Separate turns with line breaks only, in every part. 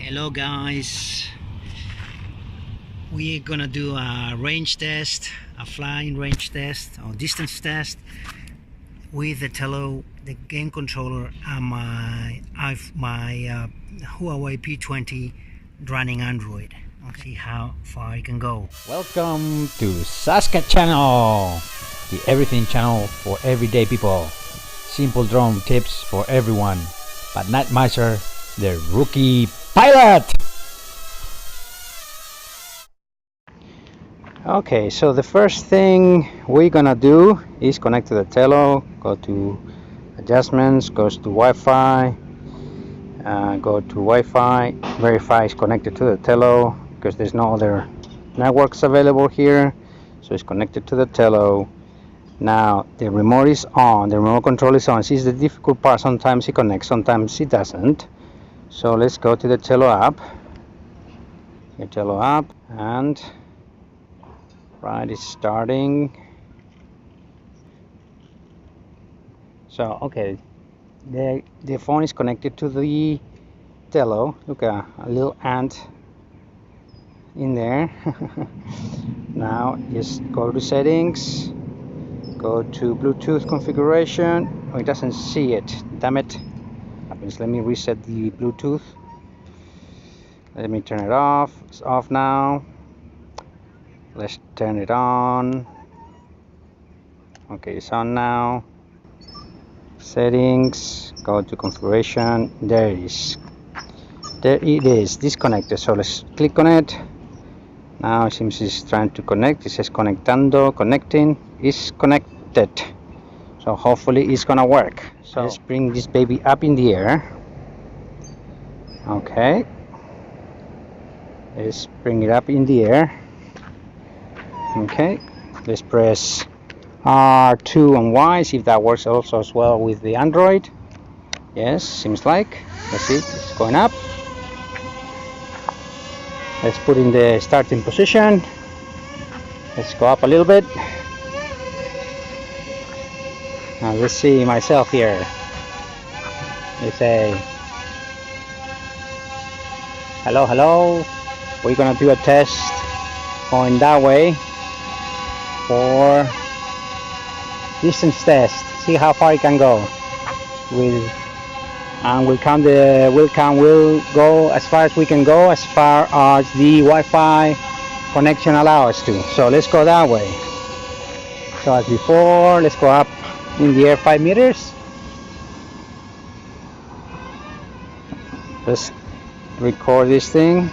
Hello guys, we're gonna do a range test, a flying range test or distance test with the Tello, the game controller, and my Huawei P20 running Android. Okay, see how far I can go.
Welcome to Saskat Channel, the everything channel for everyday people. Simple drone tips for everyone, but not Miser, the rookie pilot. Okay, so the first thing we're gonna do is connect to the Tello, go to adjustments, goes to Wi-Fi, go to Wi-Fi, verify it's connected to the Tello because there's no other networks available here, so it's connected to the Tello. Now the remote is on, the remote control is on. See, the difficult part, sometimes it connects, sometimes it doesn't. So let's go to the Tello app, your Tello app, and right, it's starting. So okay, the phone is connected to the Tello. Look, a little ant in there. Now just go to settings, go to Bluetooth configuration. Oh, it doesn't see it, damn it. Let me reset the Bluetooth. Let me turn it off. It's off now. Let's turn it on. Okay, it's on now. Settings, go to configuration. There it is. There it is, disconnected. So let's click on it. Now it seems it's trying to connect. It says conectando, connecting. Is connected. So hopefully it's gonna work. So let's bring this baby up in the air. Okay. Let's bring it up in the air. Okay. Let's press R2 and Y, see if that works also as well with the Android. Yes, seems like. Let's see, it's going up. Let's put in the starting position. Let's go up a little bit. Now let's see myself here. Let's say hello, hello. We're gonna do a test going that way for distance test. See how far it can go. We'll go as far as we can go, as far as the Wi-Fi connection allows us to. So let's go that way. So as before, let's go up in the air 5 meters. Let's record this thing.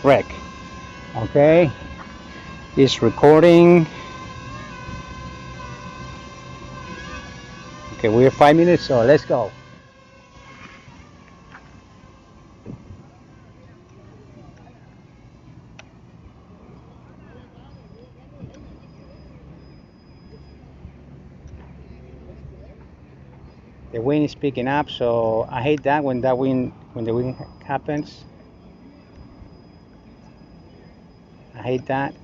Rec. Okay, it's recording. Okay, we're 5 minutes, so let's go. The wind is picking up, so I hate that when the wind happens. I hate that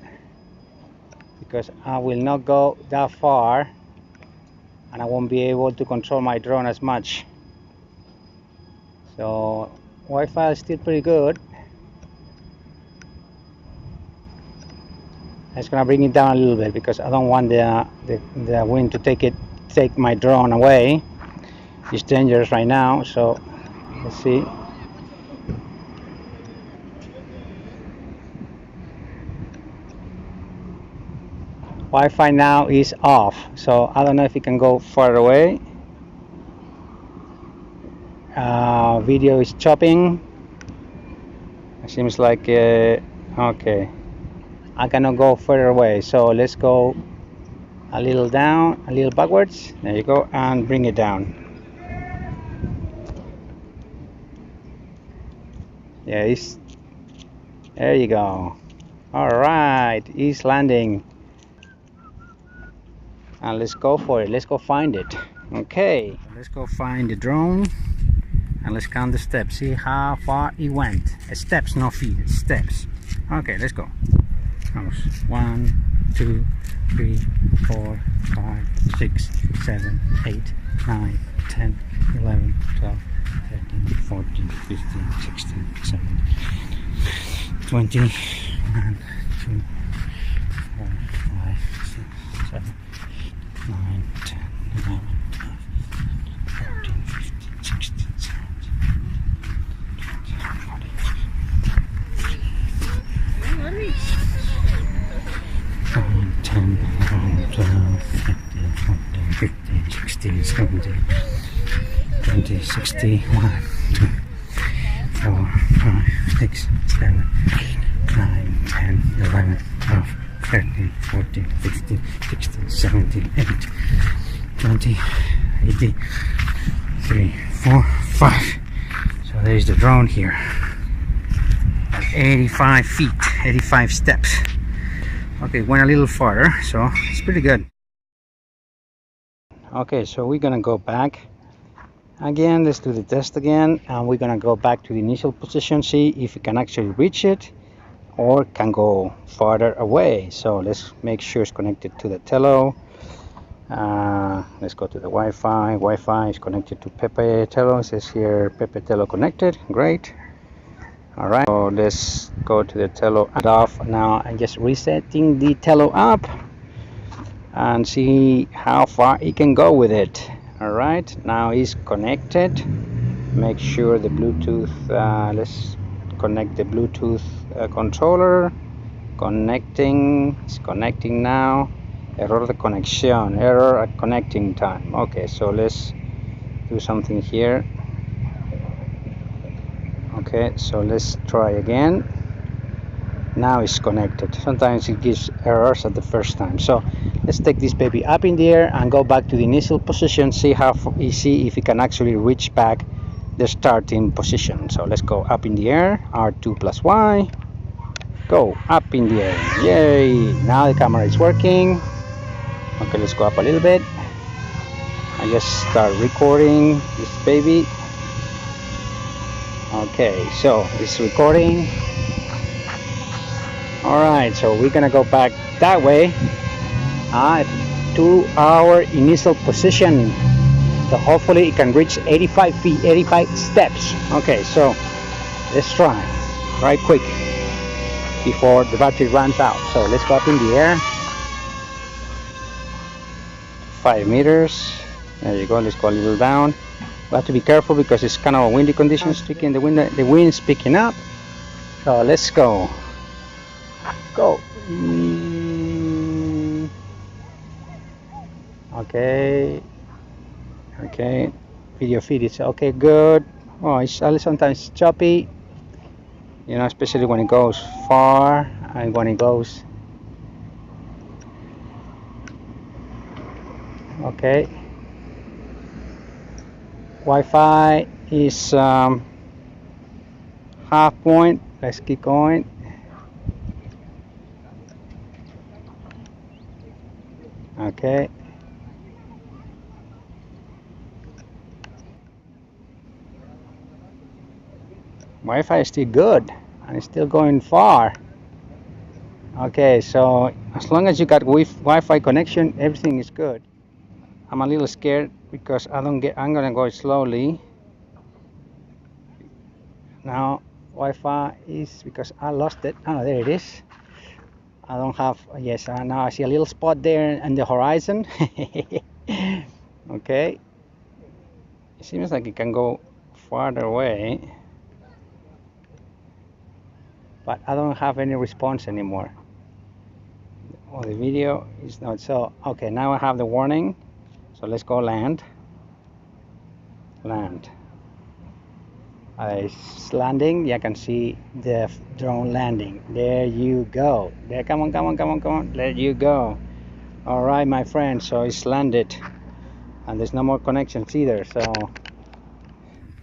because I will not go that far and I won't be able to control my drone as much. So Wi-Fi is still pretty good. I'm just gonna bring it down a little bit because I don't want the wind to take my drone away. It's dangerous right now, so let's see. Wi-Fi now is off, so I don't know if it can go far away. Video is chopping. It seems like okay, I cannot go further away, so let's go a little down, a little backwards. There you go, and bring it down. Yeah, there you go. All right, it's landing. And let's go for it. Let's go find it. Okay, let's go find the drone and let's count the steps. See how far it went. Steps, not feet, steps. Okay, let's go. 1, 2, 3, 4, 5, 6, 7, 8, 9, 10, 11, 12, 13,
14, 15, 16, 17, 20, 1, 2, 4, 5, 6, 7, 9, 10, 11, 12, 13, 15, 16, 17, 20, 10, 11, 12, 13, 14, 15, 16, 17, 20, 61, 2, 4, 5, 6, 7, 8, 9, 10, 11, 12, 13, 14, 15, 16, 17, 8, 20, 80, 3, 4, 5. So there's the drone here. At 85 feet, 85 steps. Okay, went a little farther, so it's pretty good. Okay, so we're gonna go back again. Let's do the test again, and we're gonna go back to the initial position, see if we can actually reach it or can go farther away. So let's make sure it's connected to the Tello. Let's go to the Wi-Fi. Wi-Fi is connected to Pepe Tello. It says here Pepe Tello connected. Great. All right, so let's go to the Tello off now. I'm just resetting the Tello up and see how far it can go with it. All right, now it's connected. Make sure the Bluetooth, let's connect the Bluetooth controller. Connecting, it's connecting now. Error de conexión, error at connecting time. Okay, so let's do something here. Okay, so let's try again. Now it's connected. Sometimes it gives errors at the first time. So let's take this baby up in the air and go back to the initial position. See if we can actually reach back the starting position. So let's go up in the air. R2 plus Y. Go up in the air. Yay! Now the camera is working. Okay, let's go up a little bit. I just start recording this baby. Okay, so it's recording. Alright, so we're gonna go back that way to our initial position. So hopefully it can reach 85 feet, 85 steps. Okay, so let's try right quick before the battery runs out. So let's go up in the air. 5 meters. There you go. Let's go a little down. We have to be careful because it's kind of windy conditions. Speaking the wind's picking up. So let's go. Go. Okay. Okay. Video feed is okay. Good. Oh, it's sometimes choppy. You know, especially when it goes far and when it goes. Okay. Wi-Fi is half point. Let's keep going. Okay. Wi-Fi is still good and it's still going far. Okay, so as long as you got Wi-Fi connection, everything is good. I'm a little scared because I'm gonna go slowly. Now Wi-Fi is because I lost it. Oh, there it is. I don't have, yes, now I see a little spot there on the horizon. Okay. It seems like it can go farther away. But I don't have any response anymore. Oh, the video is not so. Okay, now I have the warning. So let's go land. Land. It's landing. You can see the drone landing. There you go. There, come on, come on, come on, come on. There you go. All right, my friend. So it's landed, and there's no more connections either. So,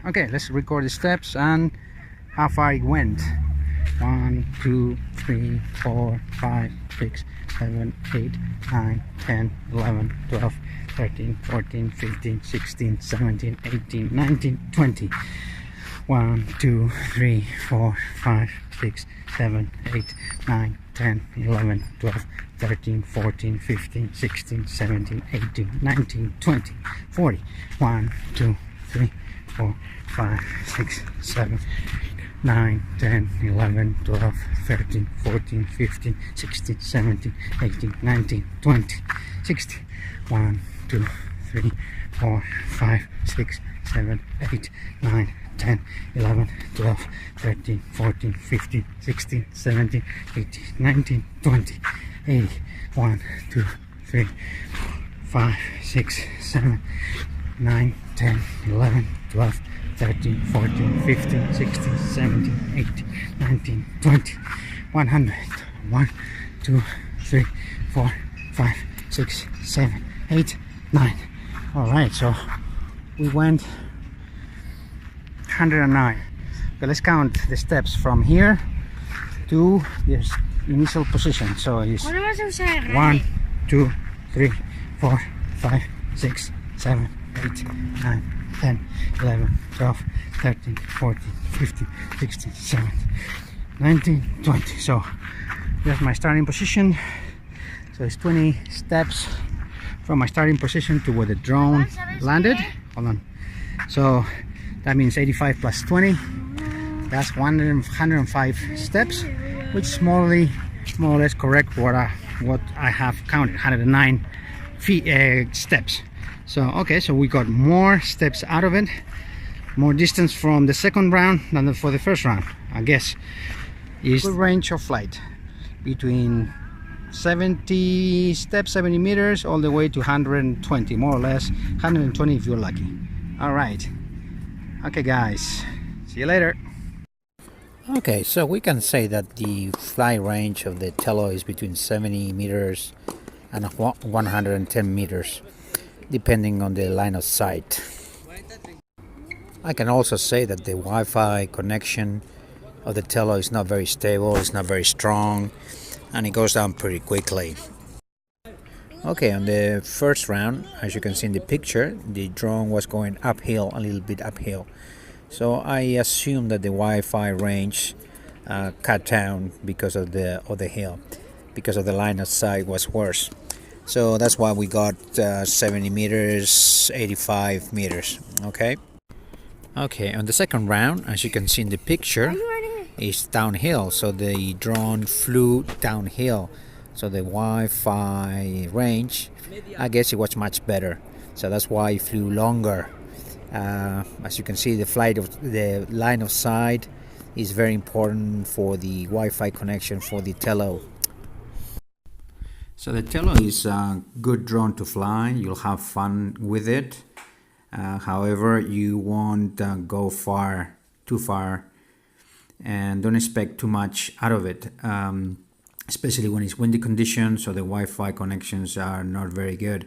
okay, let's record the steps and how far it went. 1, 2, 3, 4, 5, 6, 7, 8, 9, 10, 11, 12, 13, 14, 15, 16, 17, 18, 19, 20. 1, 2, 3, 4, 5, 6, 7, 8, 9, 10, 11, 12, 13, 14, 15, 16, 17, 18, 19, 20, 40. 1, 2, 3,
4, 5, 6, 7, 9, 10, 11, 12, 13, 14, 15, 16, 17, 18, 19, 20, 60. 1, 2, 3, 4, 5, 6, 7, 8, 9, 10, 11, 12, 13, 14, 15, 16, 17, 18, 19, 20, 80. 1, 2, 3, 5, 6, 7, 9, 10, 11, 12, 13, 14, 15, 16, 17, 18, 19, 20, 100. 1, 2, 3, 4, 5, 6, 7, 8, 9. All right, so we went 109. Okay, let's count the steps from here to this initial position. So it's 1, 2, 3, 4, 5, 6, 7, 8, 9, 10, 11, 12, 13, 14, 15, 16, 17, 19, 20. So that's my starting position. So it's 20 steps from my starting position to where the drone landed. Hold on. So that means 85 plus 20. That's 105 steps, which is more or less correct what I have counted, 109 feet steps. So okay, so we got more steps out of it, more distance from the second round than for the first round. I guess is the range of flight between 70 steps, 70 meters, all the way to 120, more or less 120 if you're lucky. All right, okay guys, see you later.
Okay, so we can say that the flight range of the Tello is between 70 meters and 110 meters, depending on the line of sight. I can also say that the Wi-Fi connection of the Tello is not very stable, it's not very strong, and it goes down pretty quickly. Okay, on the first round, as you can see in the picture, the drone was going uphill, a little bit uphill. So I assume that the Wi-Fi range cut down because of the hill, because of the line of sight was worse. So that's why we got 70 meters, 85 meters. Okay. Okay, on the second round, as you can see in the picture, it's downhill. So the drone flew downhill. So the Wi-Fi range, I guess it was much better. So that's why it flew longer. As you can see, the line of sight is very important for the Wi-Fi connection for the Tello. So the Tello is a good drone to fly. You'll have fun with it. However, you won't go too far, and don't expect too much out of it. Especially when it's windy conditions, so the Wi-Fi connections are not very good.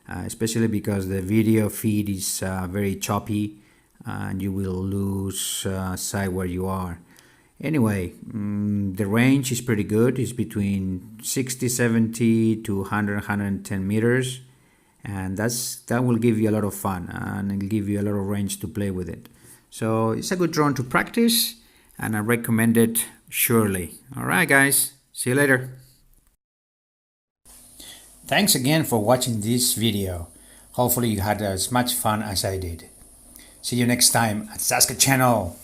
Especially because the video feed is very choppy and you will lose sight where you are. Anyway, the range is pretty good. It's between 60, 70 to 100, 110 meters, and that will give you a lot of fun and it'll give you a lot of range to play with it. So it's a good drone to practice, and I recommend it surely. All right, guys, see you later. Thanks again for watching this video. Hopefully you had as much fun as I did. See you next time at Saska Channel.